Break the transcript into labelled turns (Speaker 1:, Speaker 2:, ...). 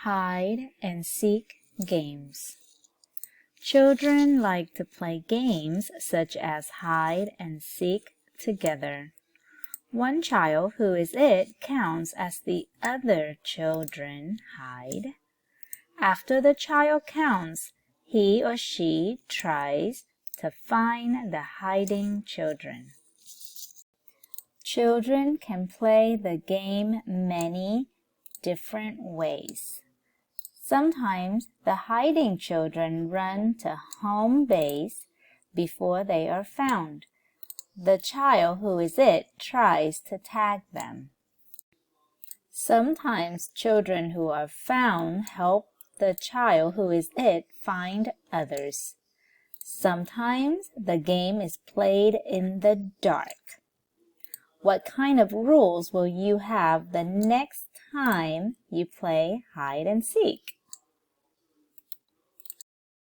Speaker 1: hide and seek games. Children like to play games such as hide and seek together. One child who is it counts as the other children hide. After the child counts, he or she tries to find the hiding children. Children can play the game many different ways. Sometimes the hiding children run to home base before they are found. The child who is it tries to tag them. Sometimes children who are found help the child who is it find others. Sometimes the game is played in the dark. What kind of rules will you have the next time you play hide and seek?